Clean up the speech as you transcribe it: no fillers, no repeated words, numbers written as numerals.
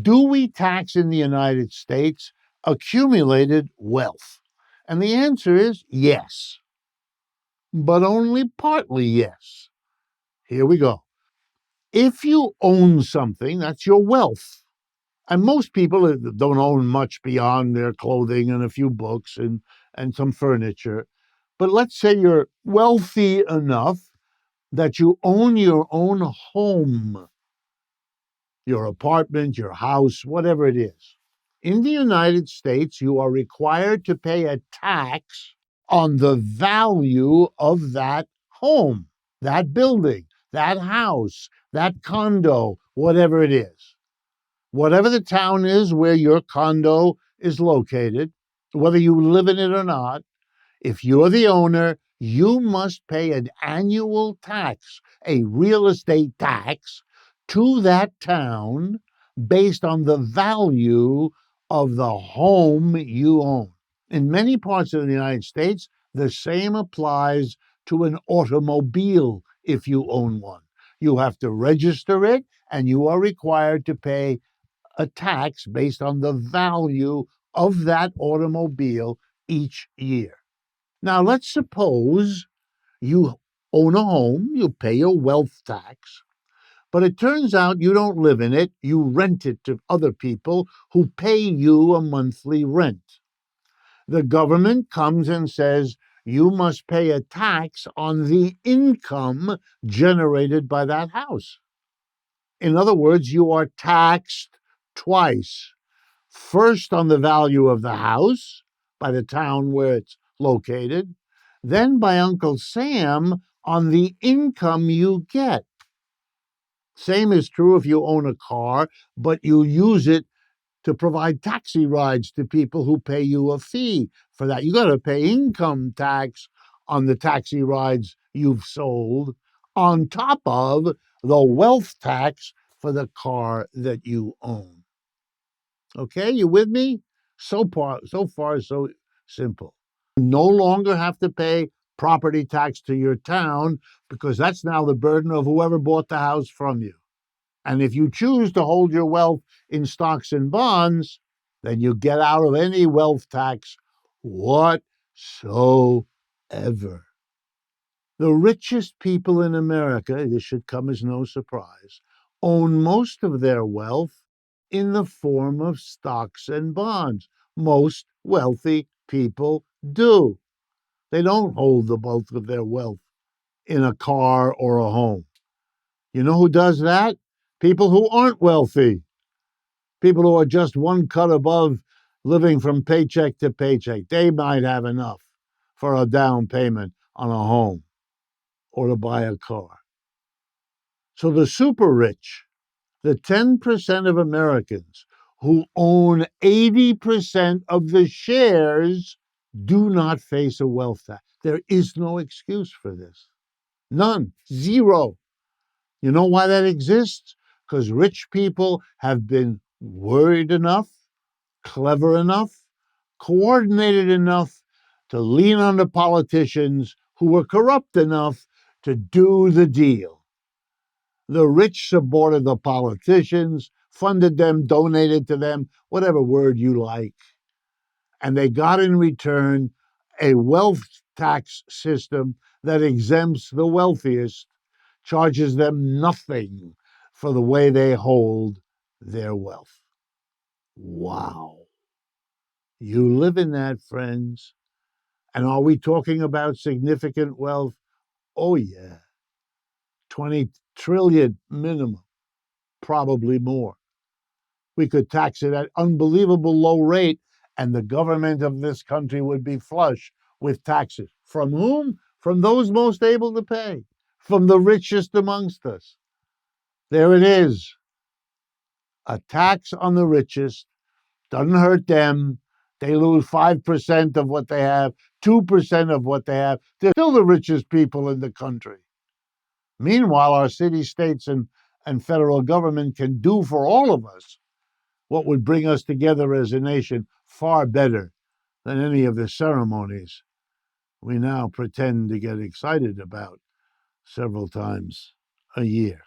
Do we tax in the United States accumulated wealth? And the answer is yes, but only partly yes. Here we go. If you own something, that's your wealth. And most people don't own much beyond their clothing and a few books and some furniture. But let's say you're wealthy enough that you own your own home, your apartment, your house, whatever it is. In the United States, you are required to pay a tax on the value of that home, that building, that house, that condo, whatever it is. Whatever the town is where your condo is located, whether you live in it or not, if you're the owner, you must pay an annual tax, a real estate tax, to that town based on the value of the home you own. In many parts of the United States, the same applies to an automobile if you own one. You have to register it, and you are required to pay a tax based on the value of that automobile each year. Now, let's suppose you own a home, you pay your wealth tax, but it turns out you don't live in it, you rent it to other people who pay you a monthly rent. The government comes and says you must pay a tax on the income generated by that house. In other words, you are taxed twice. First on the value of the house by the town where it's located, then by Uncle Sam on the income you get. Same is true if you own a car, but you use it to provide taxi rides to people who pay you a fee for that. You got to pay income tax on the taxi rides you've sold, on top of the wealth tax for the car that you own. Okay, you with me? So far, so simple. You no longer have to pay property tax to your town because that's now the burden of whoever bought the house from you. And if you choose to hold your wealth in stocks and bonds, then you get out of any wealth tax whatsoever. The richest people in America, this should come as no surprise, own most of their wealth in the form of stocks and bonds. Most wealthy people do. They don't hold the bulk of their wealth in a car or a home. You know who does that? People who aren't wealthy. People who are just one cut above living from paycheck to paycheck. They might have enough for a down payment on a home or to buy a car. So the super rich, the 10% of Americans who own 80% of the shares, do not face a wealth tax. There is no excuse for this. None. Zero. You know why that exists? Because rich people have been worried enough, clever enough, coordinated enough to lean on the politicians who were corrupt enough to do the deal. The rich supported the politicians, funded them, donated to them, whatever word you like. And they got in return a wealth tax system that exempts the wealthiest, charges them nothing for the way they hold their wealth. Wow. You live in that, friends. And are we talking about significant wealth? Oh, yeah. 20 trillion minimum, probably more. We could tax it at unbelievable low rate, and the government of this country would be flush with taxes. From whom? From those most able to pay, from the richest amongst us. There it is. A tax on the richest doesn't hurt them. They lose 5% of what they have, 2% of what they have. They're still the richest people in the country. Meanwhile, our city, states, and federal government can do for all of us what would bring us together as a nation far better than any of the ceremonies we now pretend to get excited about several times a year.